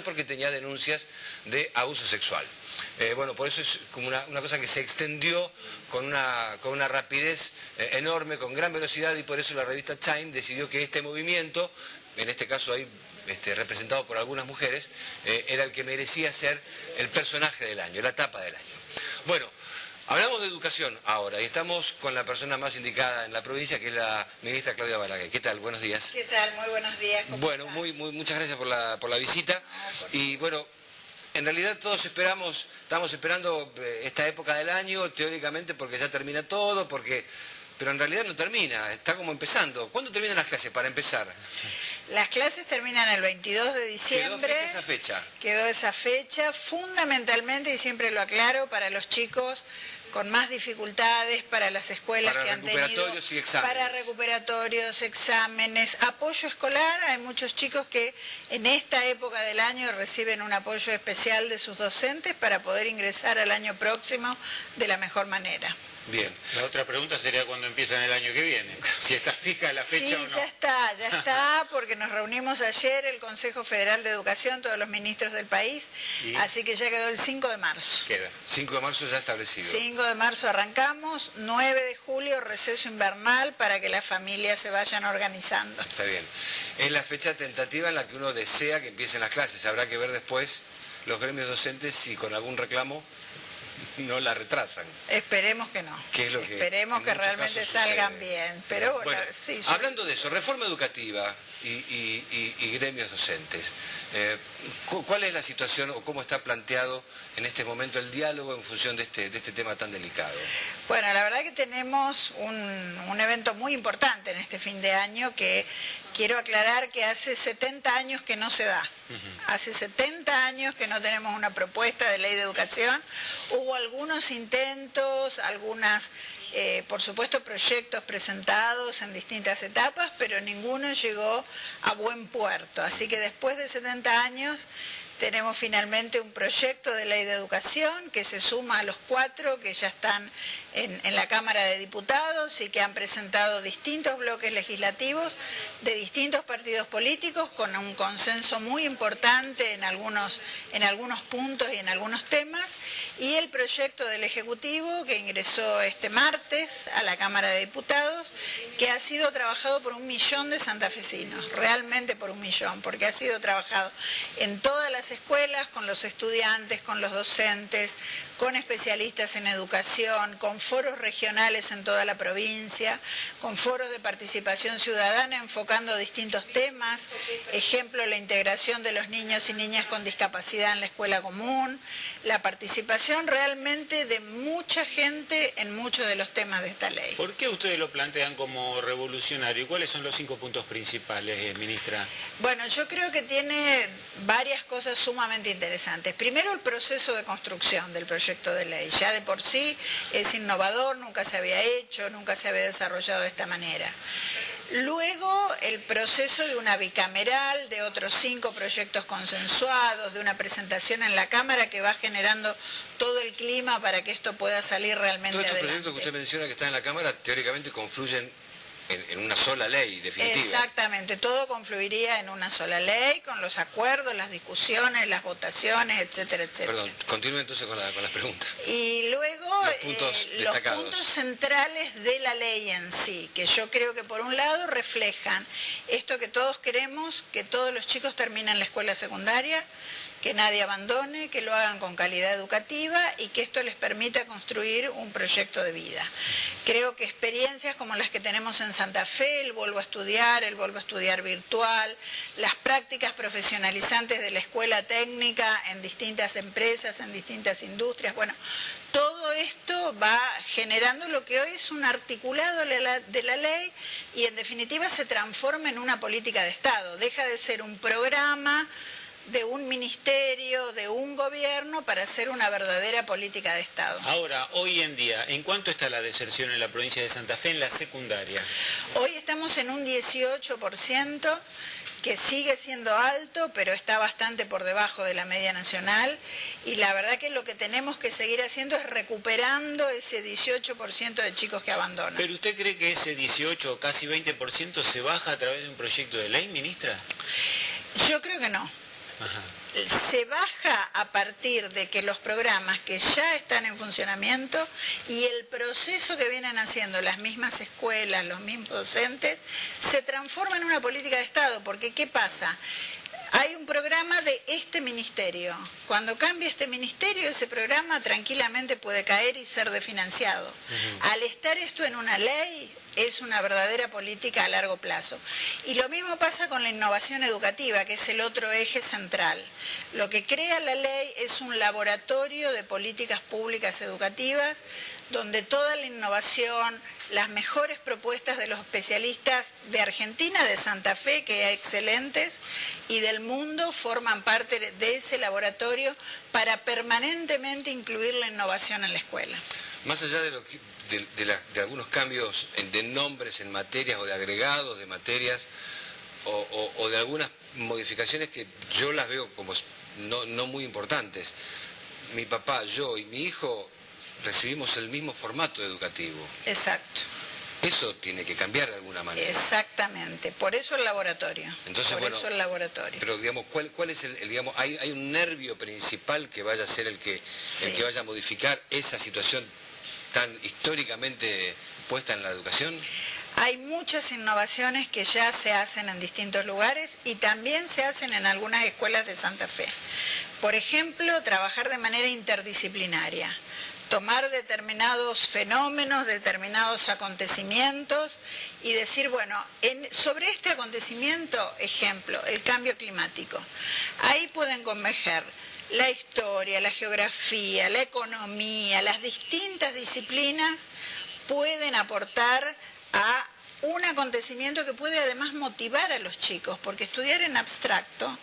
porque tenía denuncias de abuso sexual. Bueno, por eso es como una cosa que se extendió con una rapidez enorme, con gran velocidad, y por eso la revista Time decidió que este movimiento, en este caso ahí representado por algunas mujeres, era el que merecía ser el personaje del año, la tapa del año. Bueno, hablamos de educación ahora y estamos con la persona más indicada en la provincia, que es la ministra Claudia Balaguer. ¿Qué tal? Buenos días. ¿Qué tal? Muy buenos días. Bueno, muchas gracias por la visita. Y bueno, en realidad todos estamos esperando esta época del año, teóricamente porque ya termina todo, pero en realidad no termina, está como empezando. ¿Cuándo terminan las clases para empezar? Las clases terminan el 22 de diciembre. ¿Quedó esa fecha? Quedó esa fecha, fundamentalmente, y siempre lo aclaro, para los chicos con más dificultades, para las escuelas que han tenido... Para recuperatorios y exámenes. Para recuperatorios, exámenes, apoyo escolar. Hay muchos chicos que en esta época del año reciben un apoyo especial de sus docentes para poder ingresar al año próximo de la mejor manera. Bien. La otra pregunta sería cuándo empiezan el año que viene, si está fija la fecha o no. Sí, ya está, porque nos reunimos ayer el Consejo Federal de Educación, todos los ministros del país, así que ya quedó el 5 de marzo. Queda. 5 de marzo ya establecido. 5 de marzo arrancamos, 9 de julio receso invernal para que las familias se vayan organizando. Está bien. Es la fecha tentativa en la que uno desea que empiecen las clases. Habrá que ver después los gremios docentes si con algún reclamo no la retrasan. Esperemos que no. ¿Qué es lo que Esperemos que realmente salgan bien. Pero bueno, sí, hablando de eso, reforma educativa y gremios docentes, ¿cuál es la situación o cómo está planteado en este momento el diálogo en función de este tema tan delicado? Bueno, la verdad que tenemos un evento muy importante en este fin de año que quiero aclarar que hace 70 años que no se da. Hace 70 años que no tenemos una propuesta de ley de educación. Hubo algunos intentos, por supuesto, proyectos presentados en distintas etapas, pero ninguno llegó a buen puerto. Así que después de 70 años tenemos finalmente un proyecto de ley de educación que se suma a los 4 que ya están en la Cámara de Diputados y que han presentado distintos bloques legislativos de distintos partidos políticos con un consenso muy importante en algunos puntos y en algunos temas, y el proyecto del Ejecutivo que ingresó este martes a la Cámara de Diputados, que ha sido trabajado por 1 millón de santafesinos, realmente por 1 millón, porque ha sido trabajado en todas las escuelas, con los estudiantes, con los docentes, con especialistas en educación, con foros regionales en toda la provincia, con foros de participación ciudadana enfocando distintos temas, ejemplo, la integración de los niños y niñas con discapacidad en la escuela común, la participación realmente de mucha gente en muchos de los temas de esta ley. ¿Por qué ustedes lo plantean como revolucionario? ¿Y cuáles son los 5 puntos principales, ministra? Bueno, yo creo que tiene varias cosas sumamente interesantes. Primero, el proceso de construcción del proyecto de ley. Ya de por sí es innovador, nunca se había hecho, nunca se había desarrollado de esta manera. Luego, el proceso de una bicameral, de otros 5 proyectos consensuados, de una presentación en la Cámara que va generando todo el clima para que esto pueda salir realmente adelante. Todos estos proyectos que usted menciona que están en la Cámara, teóricamente confluyen en una sola ley definitiva. Exactamente, todo confluiría en una sola ley, con los acuerdos, las discusiones, las votaciones, etcétera, etcétera. Perdón, continúe entonces con las preguntas. Y luego los puntos centrales de la ley en sí, que yo creo que por un lado reflejan esto que todos queremos, que todos los chicos terminen la escuela secundaria, que nadie abandone, que lo hagan con calidad educativa y que esto les permita construir un proyecto de vida. Creo que experiencias como las que tenemos en Santa Fe, el Vuelvo a Estudiar virtual, las prácticas profesionalizantes de la escuela técnica en distintas empresas, en distintas industrias, bueno, todo esto va generando lo que hoy es un articulado de la ley y en definitiva se transforma en una política de Estado, deja de ser un programa de un ministerio, de un gobierno, para hacer una verdadera política de Estado. Ahora, hoy en día, ¿en cuánto está la deserción en la provincia de Santa Fe en la secundaria? Hoy estamos en un 18%, que sigue siendo alto, pero está bastante por debajo de la media nacional, y la verdad que lo que tenemos que seguir haciendo es recuperando ese 18% de chicos que abandonan. ¿Pero usted cree que ese 18 o casi 20% se baja a través de un proyecto de ley, ministra? Yo creo que no. Ajá. se baja a partir de que los programas que ya están en funcionamiento y el proceso que vienen haciendo las mismas escuelas, los mismos docentes, se transforma en una política de Estado, porque ¿qué pasa? Hay un programa de este ministerio. Cuando cambia este ministerio, ese programa tranquilamente puede caer y ser desfinanciado. Al estar esto en una ley, es una verdadera política a largo plazo. Y lo mismo pasa con la innovación educativa, que es el otro eje central. Lo que crea la ley es un laboratorio de políticas públicas educativas, donde toda la innovación, las mejores propuestas de los especialistas de Argentina, de Santa Fe, que hay excelentes, y del mundo forman parte de ese laboratorio para permanentemente incluir la innovación en la escuela. Más allá de lo que de algunos cambios de nombres en materias o de agregados de materias o de algunas modificaciones que yo las veo como no muy importantes. Mi papá, yo y mi hijo recibimos el mismo formato educativo. Exacto. Eso tiene que cambiar de alguna manera. Exactamente, por eso el laboratorio. Entonces, por eso el laboratorio. Pero digamos, ¿cuál es digamos, hay un nervio principal que vaya a ser el que vaya a modificar esa situación tan históricamente puesta en la educación? Hay muchas innovaciones que ya se hacen en distintos lugares y también se hacen en algunas escuelas de Santa Fe. Por ejemplo, trabajar de manera interdisciplinaria, tomar determinados fenómenos, determinados acontecimientos y decir, bueno, sobre este acontecimiento, ejemplo, el cambio climático, ahí pueden converger la historia, la geografía, la economía, las distintas disciplinas pueden aportar a un acontecimiento que puede además motivar a los chicos, porque estudiar en abstracto,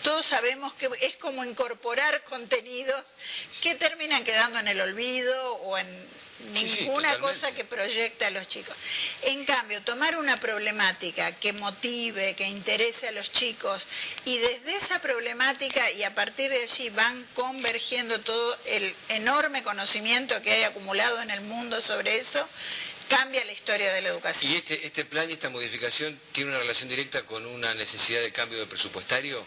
todos sabemos que es como incorporar contenidos que terminan quedando en el olvido o en ninguna cosa que proyecte a los chicos. En cambio, tomar una problemática que motive, que interese a los chicos y desde esa problemática y a partir de allí van convergiendo todo el enorme conocimiento que hay acumulado en el mundo sobre eso, cambia la historia de la educación. ¿Y este plan y esta modificación tiene una relación directa con una necesidad de cambio de presupuestario?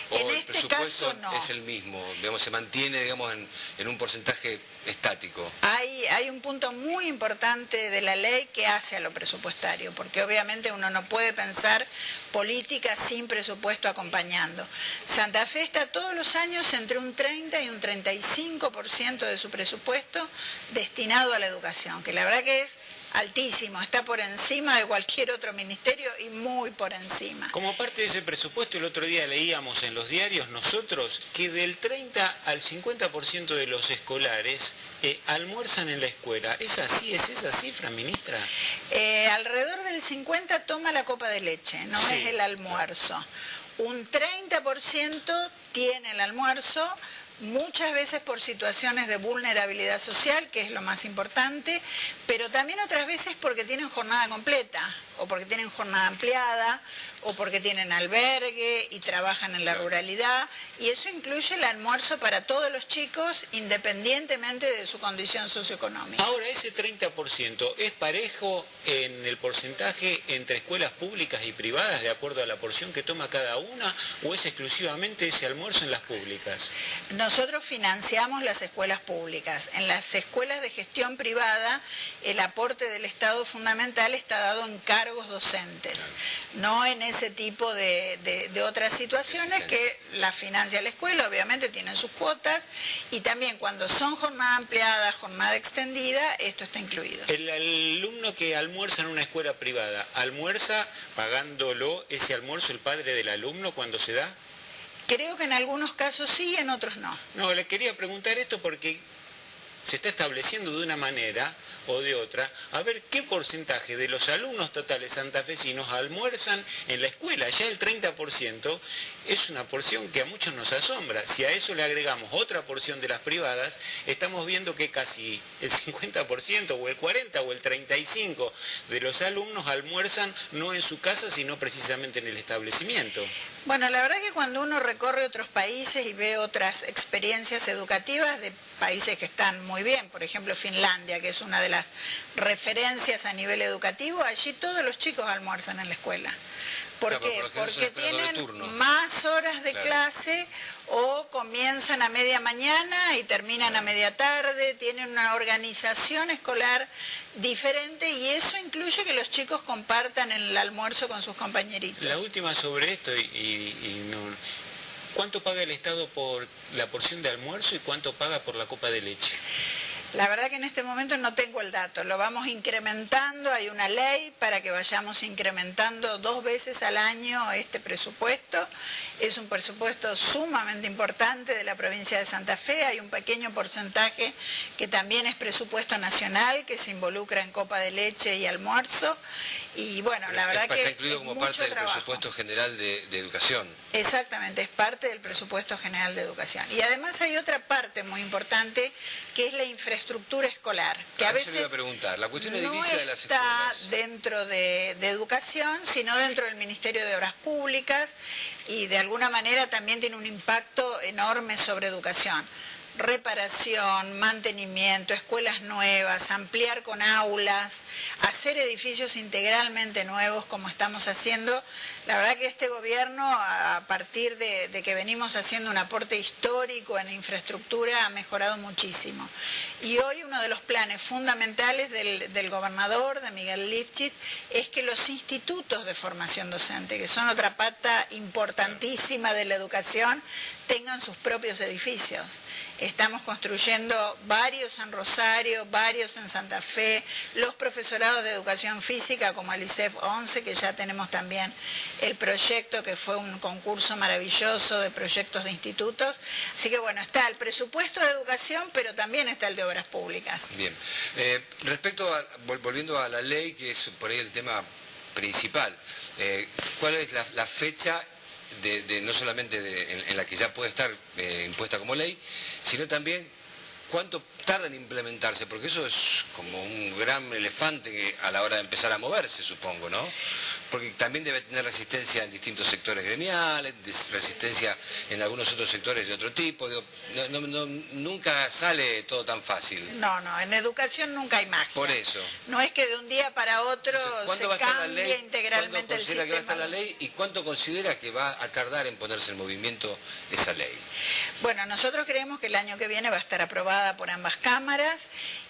¿O en el este presupuesto caso no. es el mismo, digamos, se mantiene, digamos, en un porcentaje estático? Hay un punto muy importante de la ley que hace a lo presupuestario, porque obviamente uno no puede pensar política sin presupuesto acompañando. Santa Fe está todos los años entre un 30 y un 35% de su presupuesto destinado a la educación, que la verdad que es altísimo, está por encima de cualquier otro ministerio y muy por encima. Como parte de ese presupuesto, el otro día leíamos en los diarios nosotros que del 30 al 50% de los escolares almuerzan en la escuela. ¿Es así? ¿Es esa cifra, ministra? Alrededor del 50% toma la copa de leche, no Sí, es el almuerzo. Un 30% tiene el almuerzo, muchas veces por situaciones de vulnerabilidad social, que es lo más importante, pero también otras veces porque tienen jornada completa, o porque tienen jornada ampliada, o porque tienen albergue y trabajan en la ruralidad, y eso incluye el almuerzo para todos los chicos, independientemente de su condición socioeconómica. Ahora, ese 30% ¿es parejo en el porcentaje entre escuelas públicas y privadas, de acuerdo a la porción que toma cada una, o es exclusivamente ese almuerzo en las públicas? Nosotros financiamos las escuelas públicas. En las escuelas de gestión privada, el aporte del Estado fundamental está dado en cargos docentes, no en ese tipo de otras situaciones que la financia la escuela, obviamente tienen sus cuotas, y también cuando son jornada ampliada, jornada extendida, esto está incluido. El alumno que almuerza en una escuela privada, ¿almuerza pagándolo ese almuerzo el padre del alumno cuando se da? Creo que en algunos casos sí, en otros no. No, le quería preguntar esto porque se está estableciendo de una manera o de otra, a ver qué porcentaje de los alumnos totales santafesinos almuerzan en la escuela. Ya el 30% es una porción que a muchos nos asombra. Si a eso le agregamos otra porción de las privadas, estamos viendo que casi el 50% o el 40% o el 35% de los alumnos almuerzan no en su casa, sino precisamente en el establecimiento. Bueno, la verdad que cuando uno recorre otros países y ve otras experiencias educativas de países que están muy bien, por ejemplo Finlandia, que es una de las referencias a nivel educativo, allí todos los chicos almuerzan en la escuela. ¿Por qué? Porque tienen más horas de clase o comienzan a media mañana y terminan a media tarde, tienen una organización escolar diferente y eso incluye que los chicos compartan el almuerzo con sus compañeritos. La última sobre esto, ¿cuánto paga el Estado por la porción de almuerzo y cuánto paga por la copa de leche? La verdad que en este momento no tengo el dato, lo vamos incrementando, hay una ley para que vayamos incrementando 2 veces al año este presupuesto. Es un presupuesto sumamente importante de la provincia de Santa Fe, hay un pequeño porcentaje que también es presupuesto nacional, que se involucra en copa de leche y almuerzo. Y bueno, la verdad que está incluido como parte del presupuesto general de educación. Exactamente, es parte del presupuesto general de educación. Y además hay otra parte muy importante, que es la infraestructura escolar, que a veces le iba a preguntar. La cuestión no edilicia de las está escuelas. dentro de educación, sino dentro del Ministerio de Obras Públicas, y de alguna manera también tiene un impacto enorme sobre educación. Reparación, mantenimiento, escuelas nuevas, ampliar con aulas, hacer edificios integralmente nuevos como estamos haciendo. La verdad que este gobierno, a partir de que venimos haciendo un aporte histórico en infraestructura, ha mejorado muchísimo. Y hoy uno de los planes fundamentales del gobernador, de Miguel Lifchit, es que los institutos de formación docente, que son otra pata importantísima de la educación, tengan sus propios edificios. Estamos construyendo varios en Rosario, varios en Santa Fe, los profesorados de educación física como el ISEF 11, que ya tenemos también el proyecto, que fue un concurso maravilloso de proyectos de institutos. Así que bueno, está el presupuesto de educación, pero también está el de obras públicas. Bien. Volviendo a la ley, que es por ahí el tema principal, ¿cuál es la fecha no solamente en la que ya puede estar impuesta como ley, sino también cuánto tarda en implementarse? Porque eso es como un gran elefante a la hora de empezar a moverse, supongo, ¿no? Porque también debe tener resistencia en distintos sectores gremiales, resistencia en algunos otros sectores de otro tipo. Nunca sale todo tan fácil. No, en educación nunca hay magia. Por eso. No es que de un día para otro se cambie integralmente el sistema. ¿Cuánto considera que va a estar la ley y cuánto considera que va a tardar en ponerse en movimiento esa ley? Bueno, nosotros creemos que el año que viene va a estar aprobada por ambas cámaras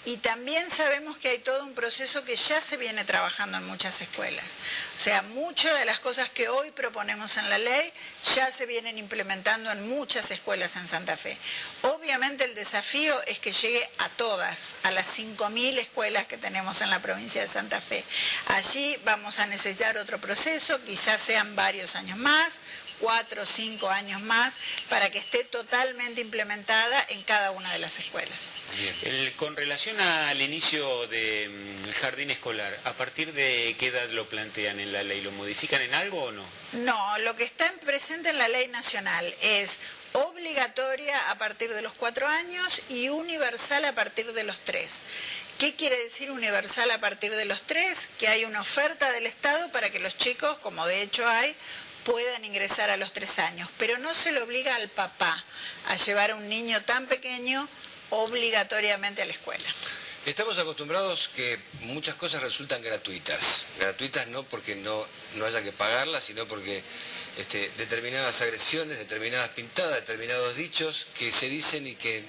y también sabemos que hay todo un proceso que ya se viene trabajando en muchas escuelas. O sea, muchas de las cosas que hoy proponemos en la ley ya se vienen implementando en muchas escuelas en Santa Fe. Obviamente el desafío es que llegue a todas, a las 5.000 escuelas que tenemos en la provincia de Santa Fe. Allí vamos a necesitar otro proceso, quizás sean varios años más, 4 o 5 años más, para que esté totalmente implementada en cada una de las escuelas. Con relación al inicio del jardín escolar, ¿a partir de qué edad lo plantean en la ley? ¿Lo modifican en algo o no? No, lo que está presente en la ley nacional es obligatoria a partir de los 4 años y universal a partir de los 3. ¿Qué quiere decir universal a partir de los 3? Que hay una oferta del Estado para que los chicos, como de hecho hay, puedan ingresar a los 3 años, pero no se le obliga al papá a llevar a un niño tan pequeño obligatoriamente a la escuela. Estamos acostumbrados que muchas cosas resultan gratuitas. Gratuitas no porque no haya que pagarlas, sino porque determinadas agresiones, determinadas pintadas, determinados dichos que se dicen y que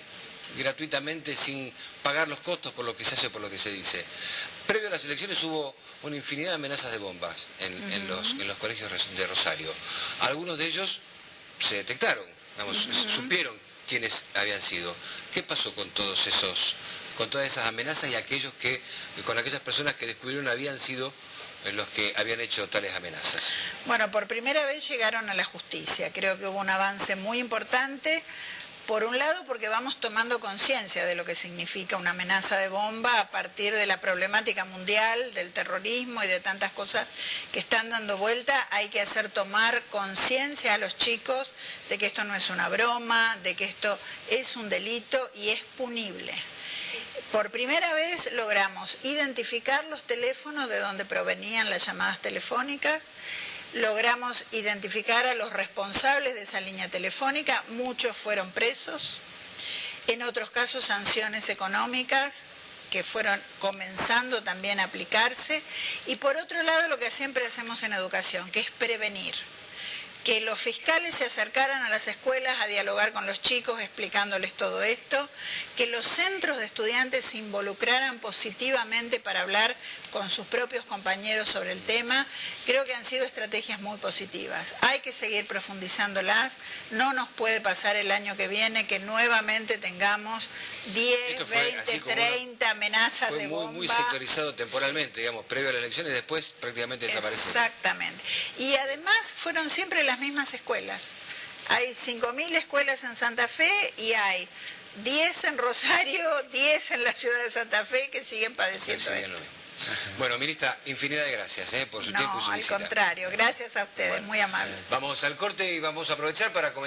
gratuitamente, sin pagar los costos por lo que se hace o por lo que se dice. Previo a las elecciones hubo una infinidad de amenazas de bombas en los colegios de Rosario. Algunos de ellos se detectaron, supieron quiénes habían sido. ¿Qué pasó con todas esas amenazas y con aquellas personas que descubrieron habían sido los que habían hecho tales amenazas? Bueno, por primera vez llegaron a la justicia. Creo que hubo un avance muy importante. Por un lado, porque vamos tomando conciencia de lo que significa una amenaza de bomba a partir de la problemática mundial, del terrorismo y de tantas cosas que están dando vuelta. Hay que hacer tomar conciencia a los chicos de que esto no es una broma, de que esto es un delito y es punible. Por primera vez logramos identificar los teléfonos de donde provenían las llamadas telefónicas. Logramos identificar a los responsables de esa línea telefónica, muchos fueron presos, en otros casos sanciones económicas que fueron comenzando también a aplicarse. Y por otro lado, lo que siempre hacemos en educación, que es prevenir. Que los fiscales se acercaran a las escuelas a dialogar con los chicos explicándoles todo esto, que los centros de estudiantes se involucraran positivamente para hablar con sus propios compañeros sobre el tema. Creo que han sido estrategias muy positivas. Hay que seguir profundizándolas. No nos puede pasar el año que viene que nuevamente tengamos 10, 20, 30 amenazas de bomba. Fue muy sectorizado temporalmente, digamos, previo a las elecciones, después prácticamente desapareció. Exactamente. Y además fueron siempre las mismas escuelas. Hay 5.000 escuelas en Santa Fe y hay 10 en Rosario, 10 en la ciudad de Santa Fe que siguen padeciendo esto. Bueno, ministra, infinidad de gracias por su tiempo y su visita. No, al contrario, gracias a ustedes, muy amables. Vamos al corte y vamos a aprovechar para comentar.